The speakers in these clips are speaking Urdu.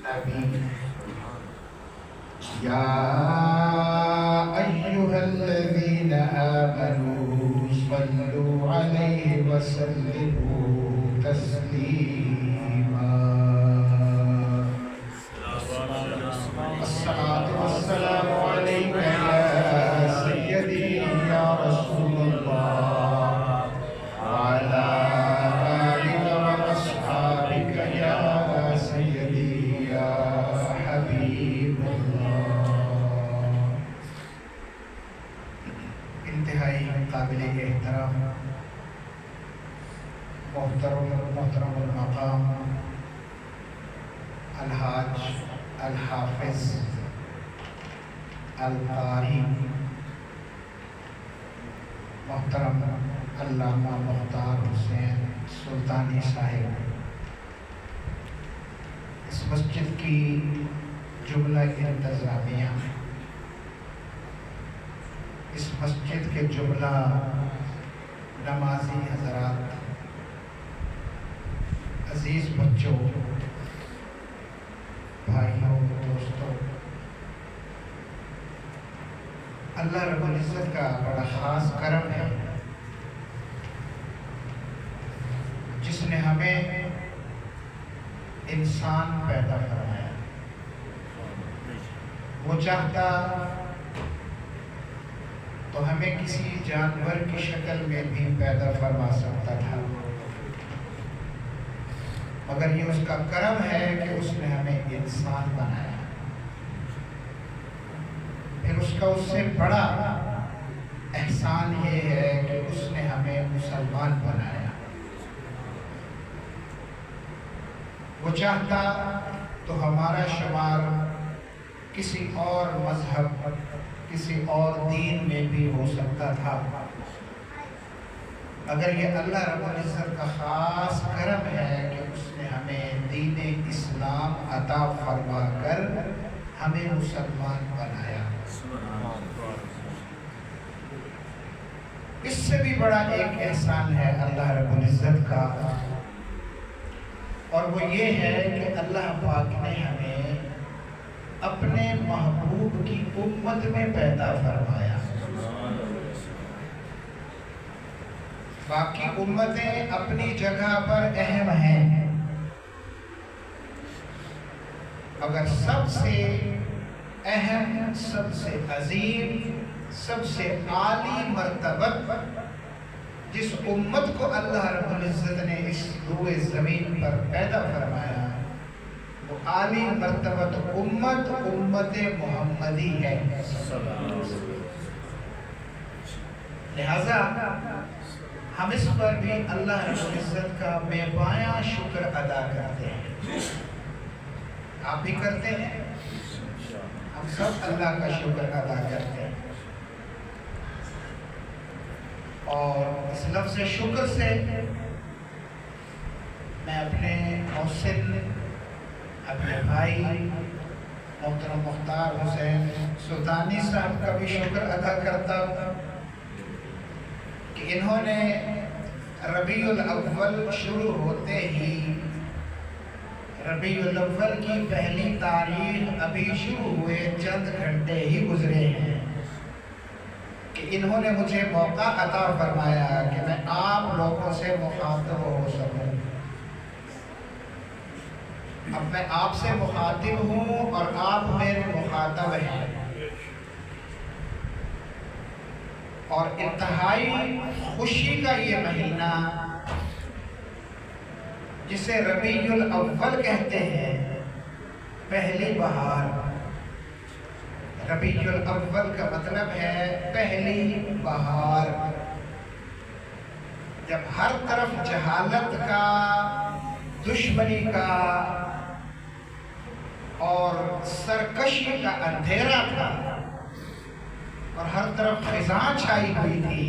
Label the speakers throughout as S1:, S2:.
S1: آمين. يا أيها الذين آمنوا صلوا عليه وسلموا تسليما. الصلاة والسلام عليك يا سيدي يا رسول الله وعلى آلك وأصحابك يا سيدي يا حبيب الله. انتہائی قابل احترام محترم المقام الحاج الحافظ القاری محترم علامہ مختار حسین سلطانی صاحب، اس مسجد کی جملہ انتظامیہ، اس مسجد کے جملہ نمازی حضرات، عزیز بچوں، بھائیوں، دوستوں، اللہ رب العزت کا بڑا خاص کرم ہے جس نے ہمیں انسان پیدا فرمایا. وہ چاہتا تو ہمیں کسی جانور کی شکل میں بھی پیدا فرما سکتا تھا، مگر یہ اس کا کرم ہے کہ اس نے ہمیں انسان بنایا. پھر اس کا اس سے بڑا احسان یہ ہے کہ اس نے ہمیں مسلمان بنایا. وہ چاہتا تو ہمارا شمار کسی اور مذہب، کسی اور دین میں بھی ہو سکتا تھا، اگر یہ اللہ رب العزت کا خاص کرم ہے کہ اس نے ہمیں دین اسلام عطا فرما کر ہمیں مسلمان بنایا. اس سے بھی بڑا ایک احسان ہے اللہ رب العزت کا، اور وہ یہ ہے کہ اللہ پاک نے ہمیں اپنے محبوب کی امت میں پیدا فرمایا. باقی امتیں اپنی جگہ پر اہم ہیں، مگر سب سے اہم، سب سے عظیم، سب سے عالی مرتبہ جس امت کو اللہ رب العزت نے اس روئے زمین پر پیدا فرمایا، وہ عالی مرتبہ امت محمدی ہے. لہذا ہم اس پر بھی اللہ رب العزت کا بے پایاں شکر ادا کرتے ہیں. آپ بھی کرتے ہیں، ہم سب اللہ کا شکر ادا کرتے ہیں. اور اس لفظ شکر سے میں اپنے محسن، اپنے بھائی محترم مختار حسین سلطانی صاحب کا بھی شکر ادا کرتا ہوں کہ انہوں نے ربیع الاول شروع ہوتے ہی، ربیع الاول کی پہلی تاریخ ابھی شروع ہوئے چند گھنٹے ہی گزرے ہیں کہ انہوں نے مجھے موقع عطا فرمایا کہ میں آپ لوگوں سے مخاطب ہو سکوں. اب میں آپ سے مخاطب ہوں اور آپ میرے مخاطب ہیں، اور انتہائی خوشی کا یہ مہینہ جسے ربیع الاول کہتے ہیں، پہلی بہار. ربیع الاول کا مطلب ہے پہلی بہار، جب ہر طرف جہالت کا، دشمنی کا اور سرکشی کا اندھیرا تھا اور ہر طرف خزاں چھائی ہوئی تھی،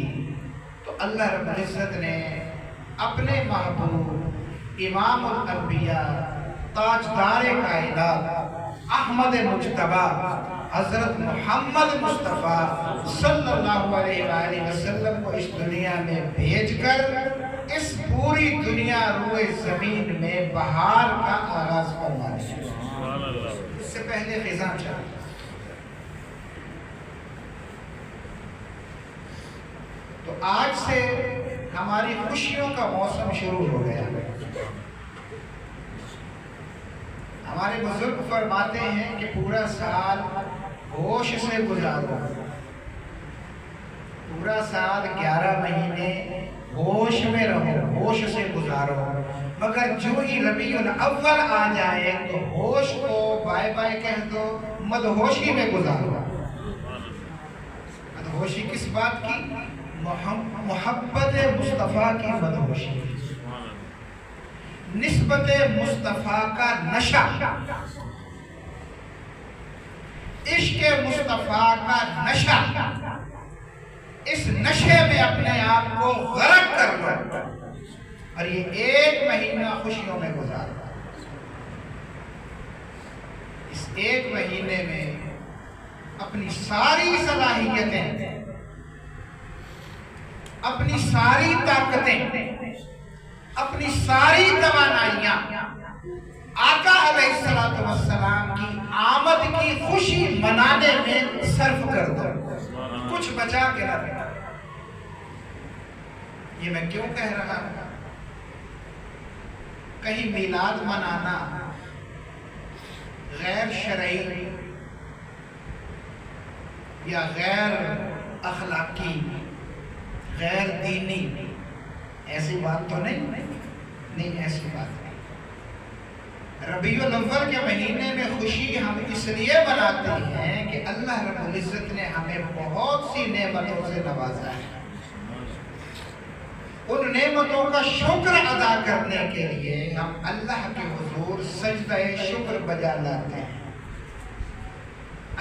S1: تو اللہ رب العزت نے اپنے محبوب امام الانبیاء، تاجدار کائنات، احمد مجتبی حضرت محمد مصطفیٰ صلی اللہ علیہ وآلہ وسلم کو اس دنیا میں بھیج کر اس پوری دنیا روئے زمین میں بہار کا آغاز فرما دیا۔ اس سے پہلے خزاں چلا۔ تو آج سے ہماری خوشیوں کا موسم شروع ہو گیا۔ ہمارے بزرگ فرماتے ہیں کہ پورا سال ہوش سے گزارو، پورا سال 11 مہینے ہوش میں رہو، ہوش سے گزارو، مگر جو ہی ربیع الاول آ جائے تو ہوش کو بائے بائے کہہ دو، مدہوشی میں گزارو۔ مدہوشی کس بات کی؟ محبت مصطفیٰ کی مدہوشی، نسبت مصطفیٰ کا نشہ، عشق مصطفیٰ کا نشہ، اس نشے میں اپنے آپ کو غرق کر لو اور یہ 1 مہینہ خوشیوں میں گزارو۔ اس 1 مہینے میں اپنی ساری صلاحیتیں، اپنی ساری طاقتیں، اپنی ساری توانائیاں آقا علیہ السلام کی آمد کی خوشی منانے میں صرف کر دو، کچھ بچا کے نہ رکھنا۔ یہ میں کیوں کہہ رہا ہوں؟ کہیں میلاد منانا غیر شرعی یا غیر اخلاقی، غیر دینی، ایسی بات تو نہیں، ایسی بات نہیں۔ ربیع الاول کے مہینے میں خوشی ہم اس لیے مناتے ہیں کہ اللہ رب العزت نے ہمیں بہت سی نعمتوں سے نوازا ہے۔ ان نعمتوں کا شکر ادا کرنے کے لیے ہم اللہ کے حضور سجدہ شکر بجا لاتے ہیں۔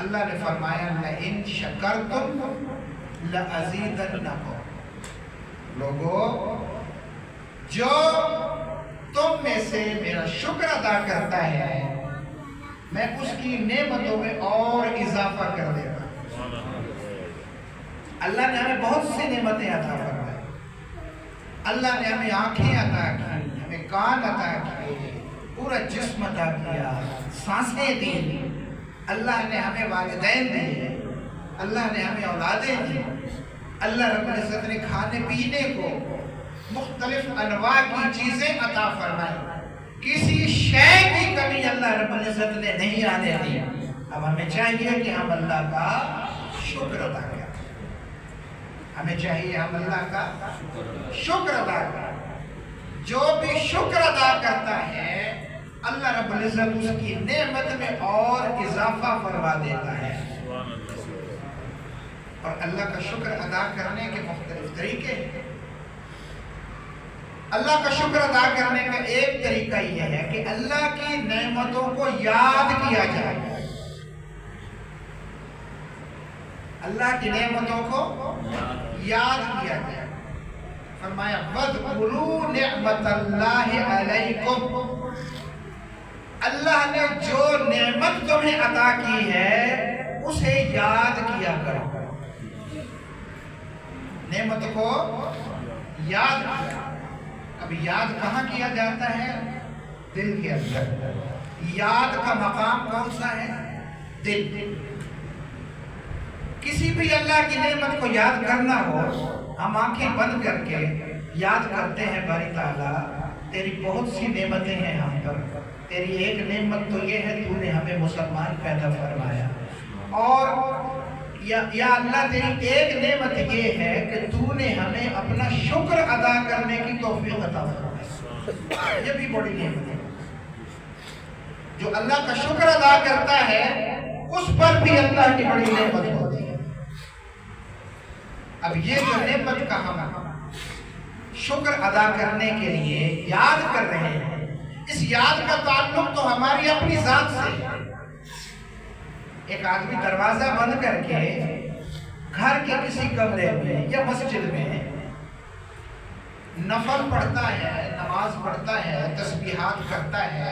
S1: اللہ نے فرمایا لَإِن شَكَرْتُمْ لَأَزِيدَنَّكُمْ، لوگو جو تم میں سے میرا شکر ادا کرتا ہے میں اس کی نعمتوں میں اور اضافہ کر دیتا ہوں۔ اللہ نے ہمیں بہت سی نعمتیں عطا فرمائی۔ اللہ نے ہمیں آنکھیں عطا کی، ہمیں کان عطا کیے، پورا جسم عطا کیا، سانسیں دی۔ اللہ نے ہمیں والدین دیے، اللہ نے ہمیں اولادیں دی۔ اللہ رب العزت نے کھانے پینے کو مختلف انواع کی چیزیں عطا فرمائی، کسی شے کی کمی اللہ رب العزت نے نہیں آنے دی۔ اب ہمیں چاہیے کہ ہم اللہ کا شکر ادا کریں، ہمیں چاہیے ہم اللہ کا شکر ادا کریں۔ جو بھی شکر ادا کرتا ہے اللہ رب العزت اس کی نعمت میں اور اضافہ فرما دیتا ہے۔ اور اللہ کا شکر ادا کرنے کے مختلف طریقے ہیں۔ اللہ کا شکر ادا کرنے کا ایک طریقہ یہ ہے کہ اللہ کی نعمتوں کو یاد کیا جائے، اللہ کی نعمتوں کو یاد کیا جائے۔ فرمایا وَاذْكُرُوا نِعْمَةَ اللَّهِ عَلَيْكُمْ، اللہ نے جو نعمت تمہیں عطا کی ہے اسے یاد کیا کرو۔ نعمت کو یاد کیا۔ اب یاد کہاں کیا جاتا ہے؟ دل کے اندر۔ یاد کا مقام کون سا ہے؟ دل۔ کسی بھی اللہ کی نعمت کو یاد کرنا ہو، ہم آنکھیں بند کر کے یاد کرتے ہیں باری تعالیٰ تیری بہت سی نعمتیں ہیں ہم پر۔ تیری ایک نعمت تو یہ ہے تو نے ہمیں مسلمان پیدا فرمایا، اور یا اللہ تیری ایک نعمت یہ ہے کہ تو نے ہمیں اپنا شکر ادا کرنے کی توفیق عطا فرمائی۔ یہ بھی بڑی نعمت ہے۔ جو اللہ کا شکر ادا کرتا ہے اس پر بھی اللہ کی بڑی نعمت ہوتی ہے۔ اب یہ جو نعمت کا ہم شکر ادا کرنے کے لیے یاد کر رہے ہیں، اس یاد کا تعلق تو ہماری اپنی ذات سے ہے۔ ایک آدمی دروازہ بند کر کے گھر کے کسی کمرے میں یا مسجد میں نفل پڑھتا ہے، نماز پڑھتا ہے، تسبیحات کرتا ہے،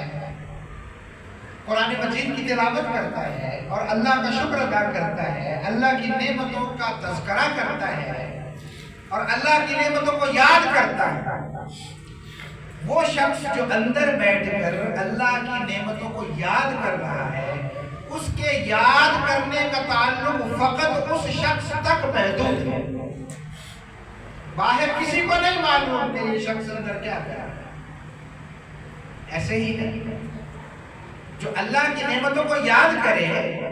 S1: قرآن مجید کی تلاوت کرتا ہے اور اللہ کا شکر ادا کرتا ہے، اللہ کی نعمتوں کا تذکرہ کرتا ہے اور اللہ کی نعمتوں کو یاد کرتا ہے، وہ شخص جو اندر بیٹھ کر اللہ کی نعمتوں کو یاد کر رہا ہے، اس کے یاد کرنے کا تعلق فقط اس شخص تک محدود ہے، باہر کسی کو نہیں معلوم کہ یہ شخص اندر کیا کر رہا ہے۔ ایسے ہی ہے جو اللہ کی نعمتوں کو یاد کرے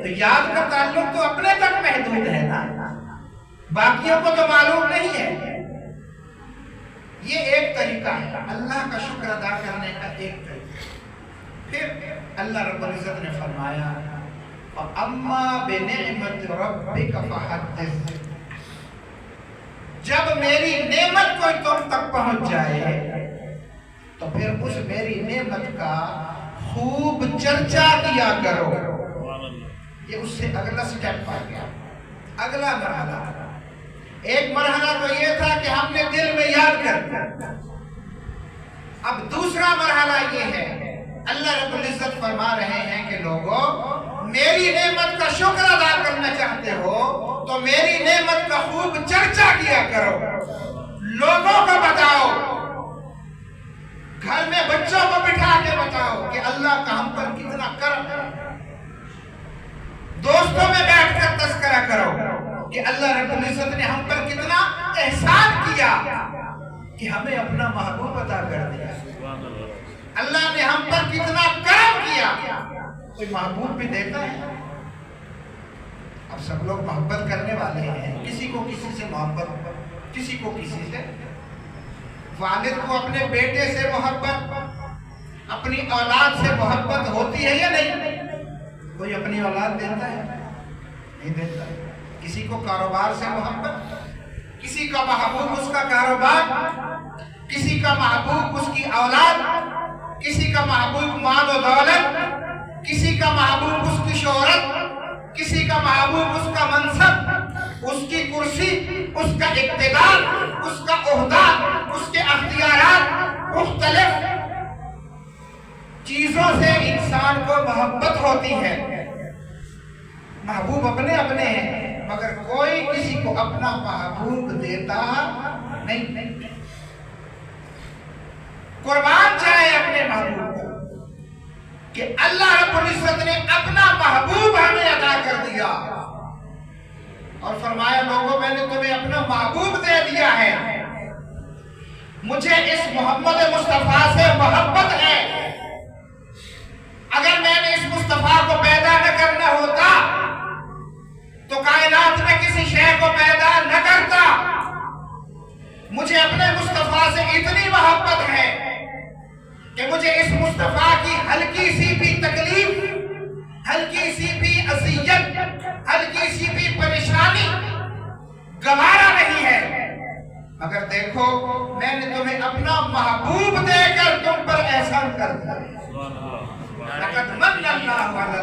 S1: تو یاد کا تعلق تو اپنے تک محدود ہے نا، باقیوں کو تو معلوم نہیں ہے۔ یہ ایک طریقہ ہے اللہ کا شکر ادا کرنے کا، ایک طریقہ۔ پھر اللہ رب العزت نے فرمایا وَأَمَّا بِنِعْمَةِ رَبِّكَ فَحَدِّثْ، جب میری نعمت کوئی تم تک پہنچ جائے تو پھر اس میری نعمت کا خوب چرچا کیا کرو۔ یہ اس سے اگلا سٹیپ آ گیا، اگلا مرحلہ۔ ایک مرحلہ تو یہ تھا کہ ہم نے دل میں یاد کر دیا، اب دوسرا مرحلہ یہ ہے، اللہ رب العزت فرما رہے ہیں کہ لوگوں میری نعمت کا شکر ادا کرنا چاہتے ہو تو میری نعمت کا خوب چرچا کیا کرو، لوگوں کو بتاؤ، گھر میں بچوں کو بٹھا کے بتاؤ کہ اللہ کا ہم پر کتنا کرم ہے، دوستوں میں بیٹھ کر تذکرہ کرو کہ اللہ رب العزت نے ہم پر کتنا احسان کیا کہ ہمیں اپنا محبوب عطا کر دیا، اللہ نے ہم پر کتنا کرم کیا۔ کوئی محبوب بھی دیتا ہے؟ اب سب لوگ محبت کرنے والے ہیں، کسی کو کسی سے محبت، کسی کو کسی سے، والد کو اپنے بیٹے سے محبت، اپنی اولاد سے محبت ہوتی ہے یا نہیں؟ کوئی اپنی اولاد دیتا ہے؟ نہیں دیتا ہے۔ کسی کو کاروبار سے محبت، کسی کا محبوب اس کا کاروبار، کسی کا محبوب اس کی اولاد، کسی کا محبوب مال و دولت، کسی کا محبوب اس کی شہرت، کسی کا محبوب اس کا منصب، اس کی کرسی، اس کا اقتدار، اس کا عہدہ، اس کے اختیارات۔ مختلف چیزوں سے انسان کو محبت ہوتی ہے، محبوب اپنے اپنے ہیں، مگر کوئی کسی کو اپنا محبوب دیتا نہیں۔ قربان جائے اپنے محبوب کو کہ اللہ رب العزت نے اپنا محبوب ہمیں عطا کر دیا اور فرمایا لوگوں میں نے تمہیں اپنا محبوب دے دیا ہے، مجھے اس محمد مصطفیٰ سے محبت ہے۔ اگر میں نے اس مصطفیٰ کو پیدا نہ کرنا ہوتا تو کائنات میں کسی شے کو پیدا نہ کرتا۔ مجھے اپنے مصطفیٰ سے اتنی محبت ہے کہ مجھے اس مصطفیٰ کی ہلکی سی بھی تکلیف، ہلکی سی بھی اذیت، ہلکی سی بھی پریشانی گوارا نہیں ہے، مگر دیکھو میں نے تمہیں اپنا محبوب دے کر تم پر احسان کر دیا۔ لقد من اللہ علی